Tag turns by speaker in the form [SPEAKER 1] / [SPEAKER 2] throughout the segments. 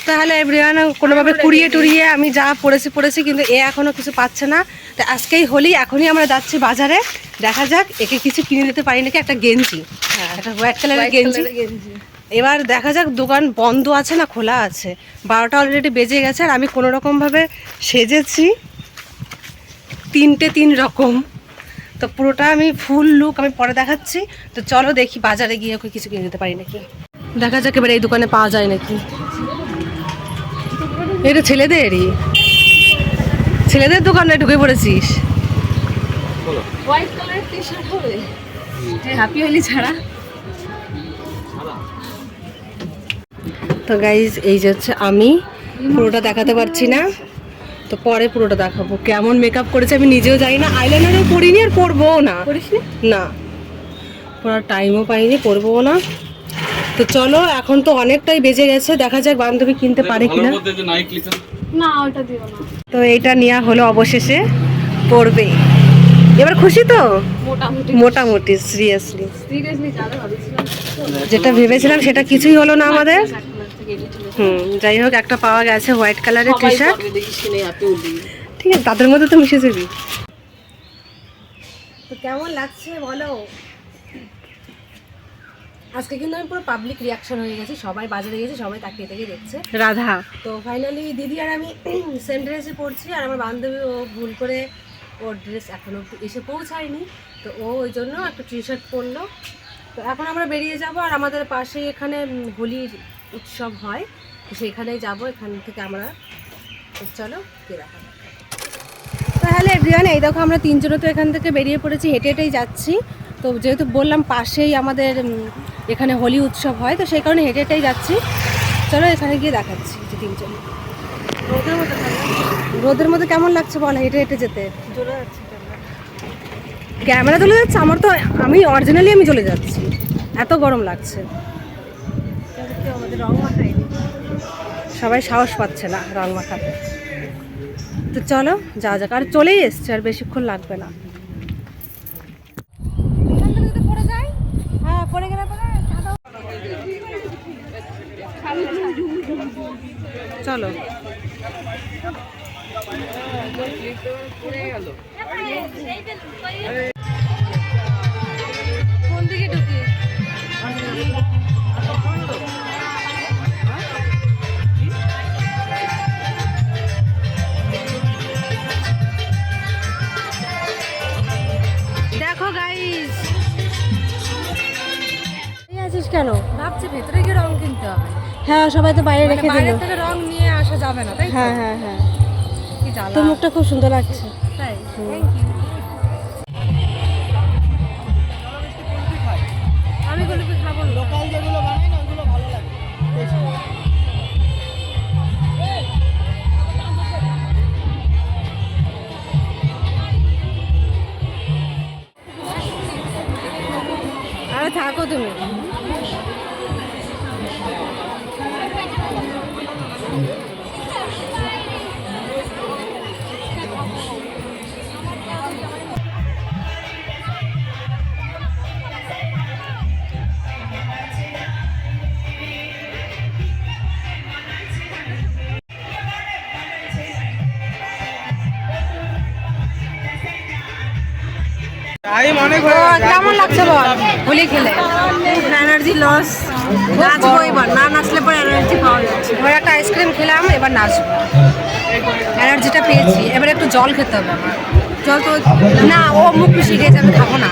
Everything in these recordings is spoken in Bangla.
[SPEAKER 1] তাহলে এভরিওয়ান কোনোভাবে কুড়িয়ে টুরিয়ে আমি যা পড়েছি কিন্তু এ এখনও কিছু পাচ্ছে না। তো আজকেই হোলি, এখনই আমরা যাচ্ছি বাজারে, দেখা যাক একে কিছু কিনে দিতে পারি নাকি। একটা গেঞ্জি, একটা হোয়াইট কালারের গেঞ্জি। এবার দেখা যাক, দোকান বন্ধ আছে না খোলা আছে। 12টা অলরেডি বেজে গেছে আর আমি কোনো রকমভাবে সেজেছি 3 রকম। তো পুরোটা আমি ফুল লুক আমি পরে দেখাচ্ছি। তো চলো দেখি বাজারে গিয়ে ওকে কিছু কিনে দিতে পারি নাকি, দেখা যাক এবার এই দোকানে পাওয়া যায় নাকি। এটা ছেলেদের দোকানে ঢুকে পড়েছিস।
[SPEAKER 2] হোয়াইট কালারের টি-শার্ট হবে হ্যাপি হোলি ছাড়া।
[SPEAKER 1] তো গাইজ এই যে হচ্ছে আমি, পুরোটা দেখাতে পারছি না, তো পরে পুরোটা দেখাবো। কেমন মেকআপ করেছে আমি নিজেও জানি না, আইলাইনারও পরিনি আর পরবোও না। না, পরার টাইমও পাইনি, পরবোও না। তো চলো, এখন তো অনেকটাই বেজে গেছে, দেখা যাক বান্ধবী কিনতে পারে কিনা।
[SPEAKER 2] না ওটা দিও না।
[SPEAKER 1] তো এইটা নেওয়া হলো অবশেষে, পরবে। এবার খুশি তো? মোটামুটি সিরিয়াসলি যেটা ভেবেছিলাম সেটা কিছুই হলো না আমাদের। যাই হোক, একটা পাওয়া গেছে হোয়াইট কালারের টি শার্ট। ঠিক আছে, তাদের মধ্যে তো মিশে যাবি। তো কেমন লাগছে বলো? আজকে কিন্তু আমি পুরো পাবলিক রিয়াকশন হয়ে গেছি, সবাই বাজারে গেছে, সবাই তাকিয়ে তাকিয়ে দেখছে রাধা। তো ফাইনালি দিদি আর আমি সেম ড্রেসে পড়ছি, আর আমার বান্ধবী ও ভুল করে ওর ড্রেস এখনও এসে পৌঁছায়নি, তো ও ওই জন্য একটা টি শার্ট পরলো। তো এখন আমরা বেরিয়ে যাব, আর আমাদের পাশেই এখানে হোলির উৎসব হয়, তো সেখানেই যাব। এখান থেকে আমরা, চলো কে দেখা। তাহলে এভরিওয়ান, এই দেখো আমরা তিনজনে তো এখান থেকে বেরিয়ে পড়েছি, হেঁটে হেঁটেই যাচ্ছি। তো যেহেতু বললাম পাশেই আমাদের এখানে হোলি উৎসব হয়, তো সেই কারণে হেঁটে হেঁটেই যাচ্ছি। চলো এখানে গিয়ে দেখাচ্ছি যে তিনজন। রোদের মধ্যে কেমন লাগছে বল হেঁটে হেঁটে যেতে? ক্যামেরা চলে যাচ্ছে আমার, তো আমি অরিজিনালি আমি চলে যাচ্ছি, এত গরম লাগছে। সবাই সাহস পাচ্ছে না রং মাখাতে। তো চলো যা যাক, আর চলেই এসছে, আর বেশিক্ষণ লাগবে না। চলো কোন দিকে ঢুকি? দেখো গাইস, আছিস কেন?
[SPEAKER 2] ভাবছি ভেতরে গিয়ে রং কিনতে হবে।
[SPEAKER 1] হ্যাঁ, সবাই তো বাইরে রেখে দিল।
[SPEAKER 2] বাইরে থেকে রং নিয়ে আসা যাবে না, তাই?
[SPEAKER 1] হ্যাঁ হ্যাঁ হ্যাঁ,
[SPEAKER 2] কি জ্বালা।
[SPEAKER 1] তোর মুখটা খুব সুন্দর লাগছে।
[SPEAKER 2] তাই, থ্যাংক ইউ। আমি গুলোকে খাবো না। লোকাল যেগুলো বানাই না ওগুলো ভালো লাগে।
[SPEAKER 1] আরে থাকো তুমি। কেমন লাগছে বল হোলি খেলে?
[SPEAKER 2] Energy loss. নাচবো এবার, না নাচলে পরে এনার্জি পাওয়া যাচ্ছে।
[SPEAKER 1] এবার একটা আইসক্রিম খেলাম, এবার নাচবো, এনার্জিটা পেয়েছি। এবার একটু জল খেতে হবে আমার।
[SPEAKER 2] জল তো
[SPEAKER 1] না, ও মুখ মিশিয়ে গেছে, আমি খাবো না।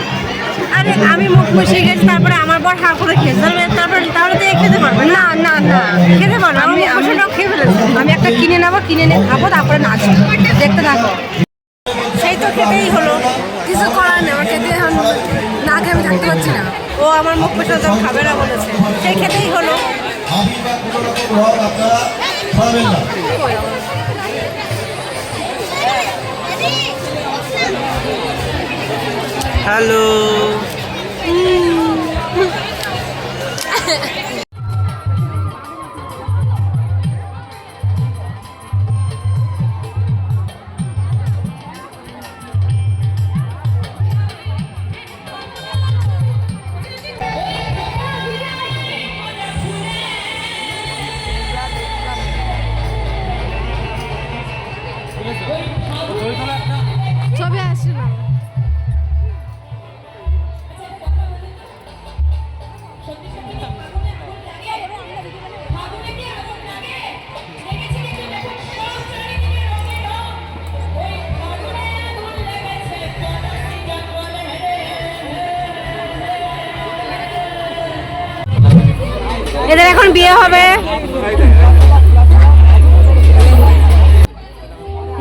[SPEAKER 2] আরে আমি মুখ মিশিয়ে গেছি, তারপরে আমার বর হা করে খেয়েছে, তারপরে তাহলে তো খেতে পারবে না।
[SPEAKER 1] না না না,
[SPEAKER 2] খেতে পারবে, আমি খেয়ে ফেলেছি।
[SPEAKER 1] আমি একটা কিনে নেবো, কিনে নিয়ে খাবো, তারপরে নাচবো। দেখতে থাকো।
[SPEAKER 2] সেই তো খেতেই হলো, কিছু করার নেই, আমার খেতে এখন না খেয়ে আমি থাকতে পারছি না। ও আমার মুখ মিশিয়ে খাবে না বলেছে, সেই খেতেই হলো।
[SPEAKER 3] হ্যালো।
[SPEAKER 2] এদের এখন বিয়ে হবে।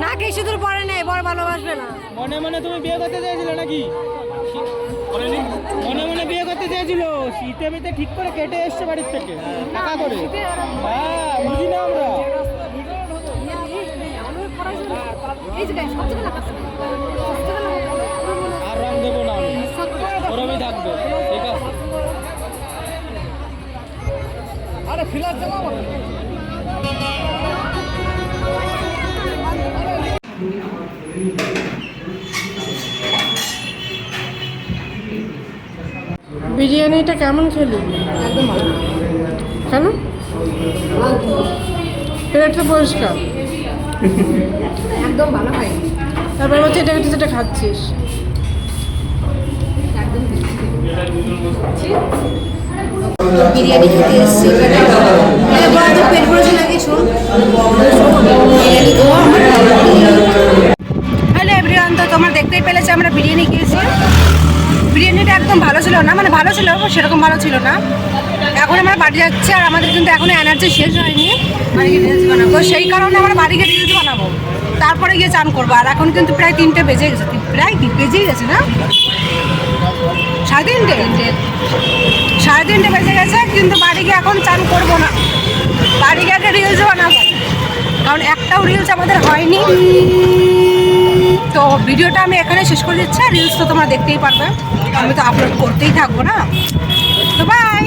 [SPEAKER 2] না কে সিঁদুর পরে নেই, বর ভালোবাসবে না।
[SPEAKER 3] মনে মনে তুমি বিয়ে করতে চেয়েছিলে নাকি? মনে মনে বিয়ে করতে চেয়েছিল, শীতে মিতে ঠিক করে কেটে এসছে বাড়ির থেকে টাকা করে। হ্যাঁ, বুঝি না আমরা। আর রং দেবো না আমি, ওরমই থাকবে। ঠিক আছে। আরে ফিলার চালাবো।
[SPEAKER 2] বিরিয়ানিটা কেমন খেলি?
[SPEAKER 1] একদম ভালো।
[SPEAKER 2] কেন? প্লেটটা পরিষ্কার।
[SPEAKER 1] একদম ভালো খাই।
[SPEAKER 2] তারপর হচ্ছে এটা যেটা খাচ্ছিস।
[SPEAKER 1] একদম বিরিয়ানি খেতে এসেছি এখানে। পেট ভরেছে নাকি শোন, বিরিয়ানি খাওয়া।
[SPEAKER 2] হ্যালো এভরিওয়ান, তো তোমরা দেখতেই পেলেছো আমরা বিরিয়ানি খেয়েছি। বিরিয়ানিটা একদম ভালো ছিল না, মানে ভালো ছিল সেরকম ভালো ছিল না। এখন আমরা বাড়ি যাচ্ছি আর আমাদের কিন্তু এখনো এনার্জি শেষ হয়নি বাড়ি গিয়ে রিলস বানাবো। তো সেই কারণে আমরা বাড়ি গিয়ে রিলস বানাবো, তারপরে গিয়ে চান করবো। আর এখন কিন্তু প্রায় 3টে বেজে গেছে, প্রায় বেজেই গেছে না, 3:30 3:30 বেজে গেছে। কিন্তু বাড়ি গিয়ে এখন চান করবো না, বাড়ি গিয়ে আগে রিলস বানাবো, কারণ একটাও রিলস আমাদের হয়নি। তো ভিডিওটা আমি এখানে শেষ করে দিচ্ছি। রিলস তো তোমরা দেখতেই পারবে, আমি তো আপলোড করতেই থাকবো না। তো বাই।